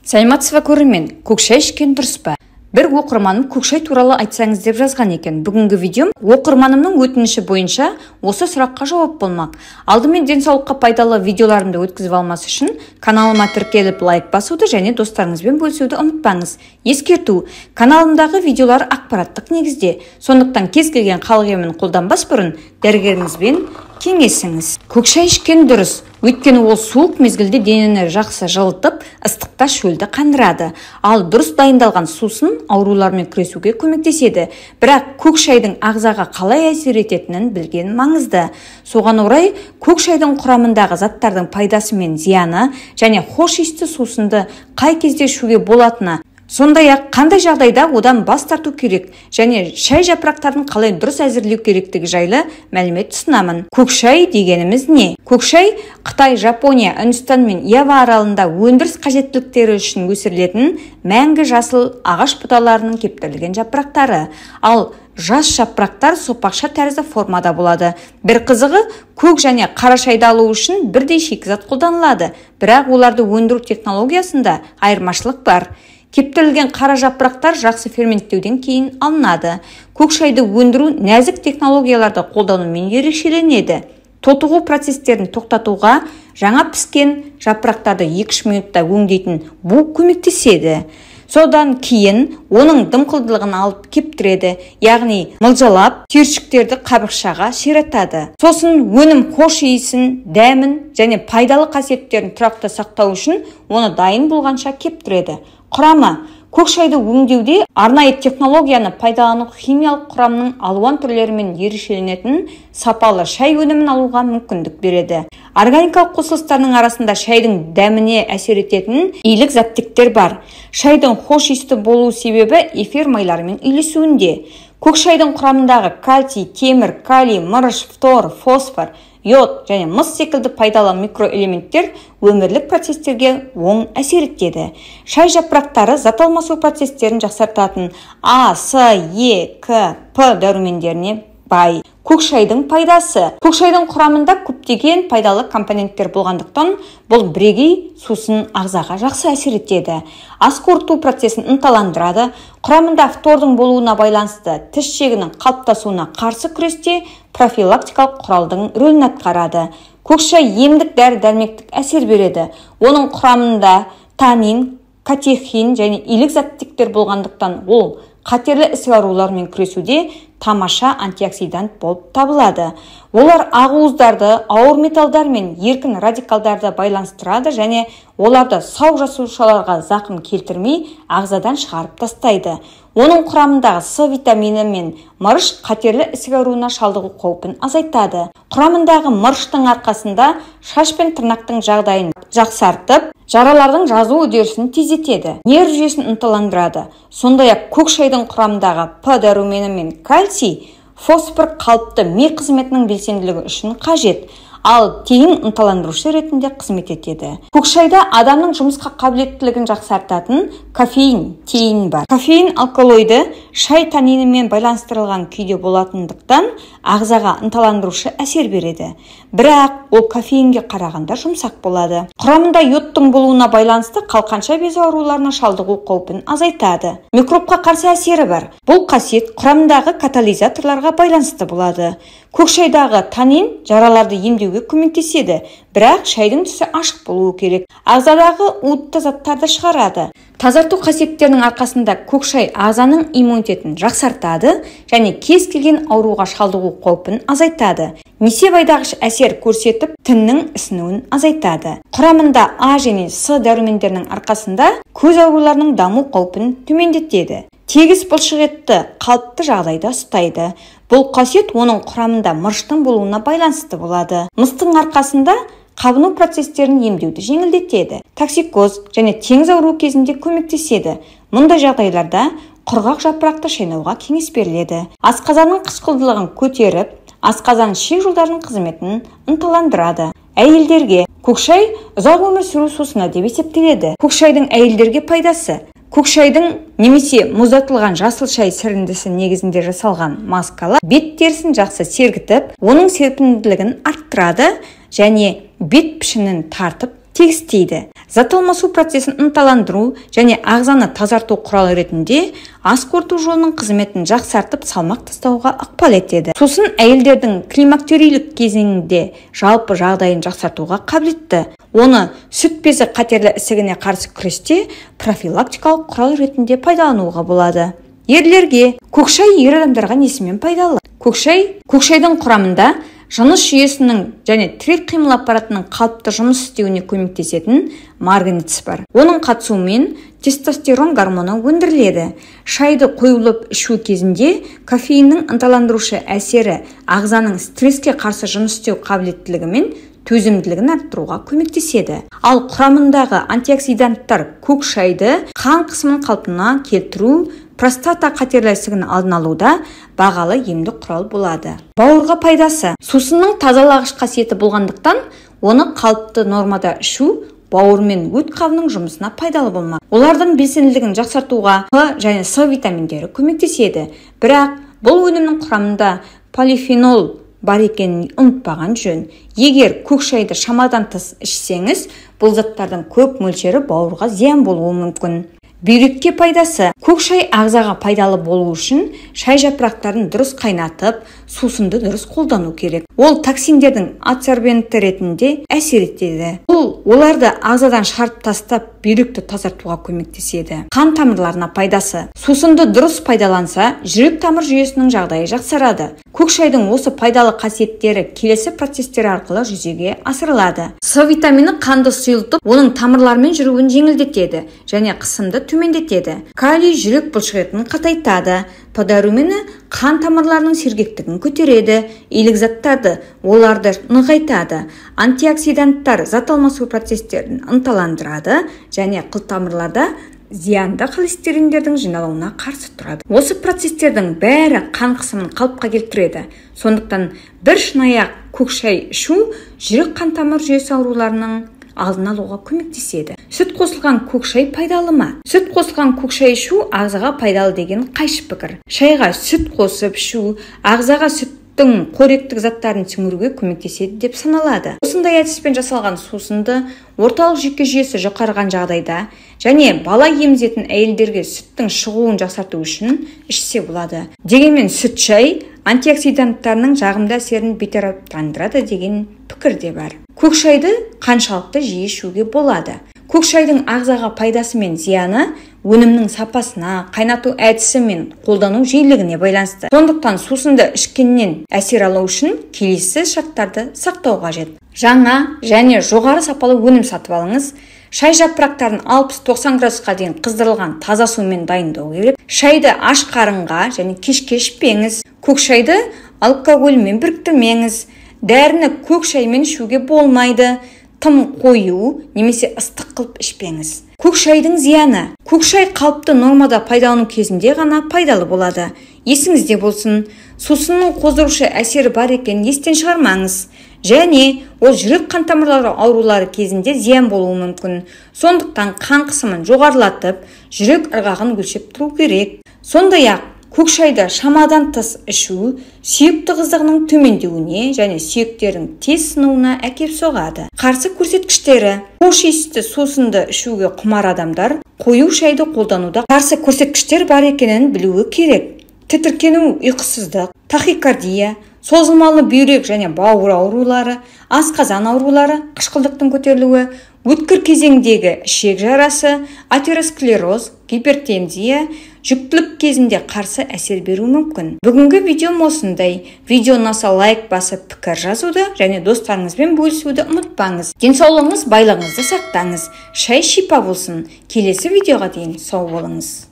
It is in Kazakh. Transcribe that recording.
Саламатсыз ба көрермен, көк шай ішкен дұрыс па? Бір оқырманым көк шай туралы айтсаңыз деп жазған екен. Бүгінгі видеом оқырманымның өтініші бойынша осы сұраққа жауап болмақ. Алдымен денсаулыққа пайдалы видеоларымды өткізіп алмас үшін каналыма тіркеліп лайк басуды және достарыңызбен бөлісуді ұмытпаңыз. Ескерту: каналымдағы видеолар ақпараттық негізде, сондықтан кез келген халық емін қолданбас бұрын дәрігеріңізбен кеңесіңіз. Көк шай ішкен дұрыс, өйткені ол суық мезгілде денені жақсы жылытып, ыстықта шөлді қандырады. Ал дұрыс дайындалған сусын аурулармен күресуге көмектеседі. Бірақ көк шайдың ағзаға қалай әсер ететінін білген маңызды. Соған орай көк шайдың құрамындағы заттардың пайдасы мен зияны және хош иісті сусынды қай кезде ішуге болатыны, сондай-ақ қандай жағдайда одан бас тарту керек және шай жапырақтарын қалай дұрыс әзірлеу керектігі жайлы мәлімет ұсынамын. Көк шай дегеніміз не? Көк шай Қытай, Жапония, Үндістан мен Ява аралында өндіріс қажеттіліктері үшін өсірілетін мәңгі жасыл ағаш бұталарының кептірілген жапырақтары. Ал жас жапырақтар сопақша тәрізді формада болады. Бір қызығы, көк және қара шайды алу үшін бірдей шикізат қолданылады, бірақ оларды өндіру технологиясында айырмашылық бар. Кептірілген қара жапырақтар жақсы ферменттеуден кейін алынады. Көк шайды өндіру нәзік технологияларды қолданумен ерекшеленеді. Тотығу процестерін тоқтатуға жаңа піскен жапырақтарды 2-3 минутта өңдейтін бу көмектеседі. Содан кейін оның дымқылдылығын алып кептіреді, яғни мылжалап түйіршіктерді қабықшаға ширатады. Сосын өнім хош иісін, дәмін және пайдалы қасиеттерін тұрақты сақтау үшін оны дайын болғанша кептіреді. Құрамы: көк шайды өңдеуде арнайы технологияны пайдалану химиялық құрамның алуан түрлерімен ерекшеленетін сапалы шай өнімін алуға мүмкіндік береді. Органикалық қосылыстарының арасында шайдың дәміне әсер ететін илік заттектер бар. Шайдың хош иісті болу себебі эфир майларымен үйлесуінде. Көк шайдың құрамындағы кальций, темір, калий, мырыш, фтор, фосфор, йод және мыс секілді пайдалы микроэлементтер өмірлік процестерге оң әсер етеді. Шай жапырақтары зат алмасу процестерін жақсартатын А, С, Е, К, П дәрумендеріне бай. Көк шайдың пайдасы: көк шайдың құрамында көптеген пайдалы компоненттер болғандықтан, бұл бірегей сусын ағзаға жақсы әсер етеді. Ас қорыту процесін ынталандырады. Құрамында фтордың болуына байланысты тіс шегінің қалыптасуына қарсы күресте профилактикалық құралдың рөлін атқарады. Көк шай емдік дәрі-дәрмектік әсер береді. Оның құрамында танин, катехин және илік заттектер болғандықтан, ол қатерлі ісік аурулармен күресуде тамаша антиоксидант болып табылады. Олар ақуыздарды, ауыр металдар мен еркін радикалдарды байланыстырады және оларды сау жасушаларға зақым келтірмей ағзадан шығарып тастайды. Оның құрамындағы С витамині мен мырыш қатерлі ісік ауруына шалдығу қаупін азайтады. Құрамындағы мырыштың арқасында шаш пен тырнақтың жағдайын жақсартып, жаралардың жазу үдерісін тездетеді, нерв жүйесін ынталандырады. Сондай-ақ көк шайдың құрамындағы П дәрумені мен кальций, фосфор қалыпты ми қызметінің белсенділігі үшін қажет, ал тейін ынталандырушы ретінде қызмет етеді. Көк шайда адамның жұмысқа қабілеттілігін жақсартатын кофеин, теин бар. Кофеин алкалоиды шай танинімен байланыстырылған күйде болатындықтан ағзаға ынталандырушы әсер береді. Бірақ ол кофеинге қарағанда жұмсақ болады. Құрамында йодтың болуына байланысты қалқанша безі ауруларына шалдығу қаупін азайтады. Микробқа қарсы әсері бар. Бұл қасиет құрамындағы катализаторларға байланысты болады. Көк шайдағы танин жараларды емдеуге көмектеседі, бірақ шайдың түсі ашық болуы керек. Ағзадағы уытты заттарды шығарады. Тазарту қасиеттерінің арқасында көк шай ағзаның иммунитетін жақсартады және кез келген ауруға шалдығу қаупін азайтады. Несебайдағыш әсер көрсетіп, тіннің ісінуін азайтады. Құрамында А және С дәрумендерінің арқасында көз ауруларының даму қаупін төмендетеді. Тегіс бұлшықетті қалыпты жағдайда ұстайды. Бұл қасиет оның құрамында мырыштың болуына байланысты болады. Мыстың арқасында қабыну процестерін емдеуді жеңілдетеді. Токсикоз және теңіз ауруы кезінде көмектеседі. Мұндай жағдайларда құрғақ жапырақты шайнауға кеңес беріледі. Асқазанның қышқылдылығын көтеріп, асқазан ішек жолдарының қызметін ынталандырады. Әйелдерге көк шай ұзақ өмір сүру сусыны деп есептеледі. Көк шайдың әйелдерге пайдасы: көк шайдың немесе мұздатылған жасыл шай сіріндісі негізінде жасалған маскалар бет терісін жақсы сергітіп, оның серпімділігін арттырады және бет пішінін тартып тегістейді. Зат алмасу процесін ынталандыру және ағзаны тазарту құралы ретінде ас қорыту жолының қызметін жақсартып салмақ тастауға ықпал етеді. Сосын әйелдердің климактерийлік кезеңінде жалпы жағдайын жақсартуға қабілетті. Оны сүт безі қатерлі ісігіне қарсы күресте профилактикалық құрал ретінде пайдалануға болады. Ерлерге көкшай ер адамдарға несімен пайдалы? Көкшайдың құрамында жыныс жүйесінің және тірек қимыл аппаратының қалыпты жұмыс істеуіне көмектесетін марганец бар. Оның қатысуымен тестостерон гормоны өндіріледі. Шайды қойылып ішу кезінде кофеиннің ынталандырушы әсері ағзаның стресске қарсы жұмыс істеу қабілеттілігі мен төзімділігін арттыруға көмектеседі. Ал құрамындағы антиоксиданттар көк шайды қан қысымын қалпына келтіру, простата қатерлі ісігін алдын алуда бағалы емдік құрал болады. Бауырға пайдасы. Сусынның тазалағыш қасиеті болғандықтан, оны қалыпты нормада ішу бауыр мен өт қабының жұмысына пайдалы болмақ. Олардың белсенділігін жақсартуға Х және С витаминдері көмектеседі. Бірақ бұл өнімнің құрамында полифенол бар екенін ұмытпаған жөн. Егер көк шайды шамадан тыс ішсеңіз, бұл заттардың көп мөлшері бауырға зиян болуы мүмкін. Бүйрекке пайдасы. Көк шай ағзаға пайдалы болу үшін шай жапырақтарын дұрыс қайнатып, сусынды дұрыс қолдану керек. Ол токсиндердің адсорбенті ретінде әсер етеді. Оларды ағзадан шығарып тастап, бүйректі тазартуға көмектеседі. Қан тамырларына пайдасы. Сусынды дұрыс пайдаланса, жүрек тамыр жүйесінің жағдайы жақсарады. Көк шайдың осы пайдалы қасиеттері келесі процестер арқылы жүзеге асырылады. С витамині қанды сұйылтып, оның тамырлармен жүруін жеңілдетеді және қысымды төмендетеді. Калий жүрек бұлшықетін қатайтады. П дәрумені қан тамырларының сергектігін көтереді. Илік заттарды, оларды нығайтады. Антиоксиданттар зат алмасу процестерін ынталандырады және қылтамырларда зиянды холестериндердің жиналуына қарсы тұрады. Осы процестердің бәрі қан қысымын қалыпқа келтіреді. Сондықтан бір шынайы көк шай ішу жүрек қан тамыр жүйесі ауруларының алдын алуға көмектеседі. Сүт қосылған көк шай пайдалы ма? Сүт қосылған көк шай ішу ағзаға пайдалы деген қайшы пікір. Шайға сүт қосып ішу ағзаға сүттің қоректік заттарын сіңіруге көмектеседі деп саналады. Осындай әдіспен жасалған сусынды орталық жүйке жүйесі жұқарған жағдайда және бала емізетін әйелдерге сүттің шығуын жақсарту үшін ішсе болады. Дегенмен сүт шай антиоксиданттарының жағымды әсерін бейтараптандырады деген пікір де бар. Көк шайды қаншалықты жиі ішуге болады? Көк шайдың ағзаға пайдасы мен зияны өнімнің сапасына, қайнату әдісі мен қолдану жиілігіне байланысты. Сондықтан сусынды ішкеннен әсер алу үшін келесі шарттарды сақтау қажет. Жаңа және жоғары сапалы өнім сатып алыңыз. Шай жапырақтарын 60-90 градусқа дейін қыздырылған таза сумен дайындау керек. Шайды аш қарынға және кешке ішпеңіз. Көк шайды алкогольмен біріктірмеңіз. Дәріні көк шаймен ішуге болмайды. Тым қою немесе ыстық қылып ішпеңіз. Көк шайдың зияны. Көк шай қалыпты нормада пайдалану кезінде ғана пайдалы болады. Есіңізде болсын, сусынның қоздырушы әсері бар екенін естен шығармаңыз. Және ол жүрек қан тамырлары аурулары кезінде зиян болуы мүмкін. Сондықтан қан қысымын жоғарылатып, жүрек ырғағын өлшеп тұру керек. Сондай-ақ көк шайды шамадан тыс ішу сүйек тығыздығының төмендеуіне және сүйектердің тез сынуына әкеп соғады. Қарсы көрсеткіштері. Хош иісті сусынды ішуге құмар адамдар қою шайды қолдануда қарсы көрсеткіштер бар екенін білуі керек. Тітіркену, ұйқысыздық, тахикардия, созылмалы бүйрек және бауыр аурулары, асқазан аурулары, қышқылдықтың көтерілуі, өткір кезеңдегі ішек жарасы, атеросклероз, гипертензия, жүктілік кезінде қарсы әсер беруі мүмкін. Бүгінгі видеом осындай. Видео ұнаса лайк басып пікір жазуды және достарыңызбен бөлісуді ұмытпаңыз. Денсаулығыңыз, байлығыңызды сақтаңыз. Шай шипа болсын. Келесі видеоға дейін сау болыңыз.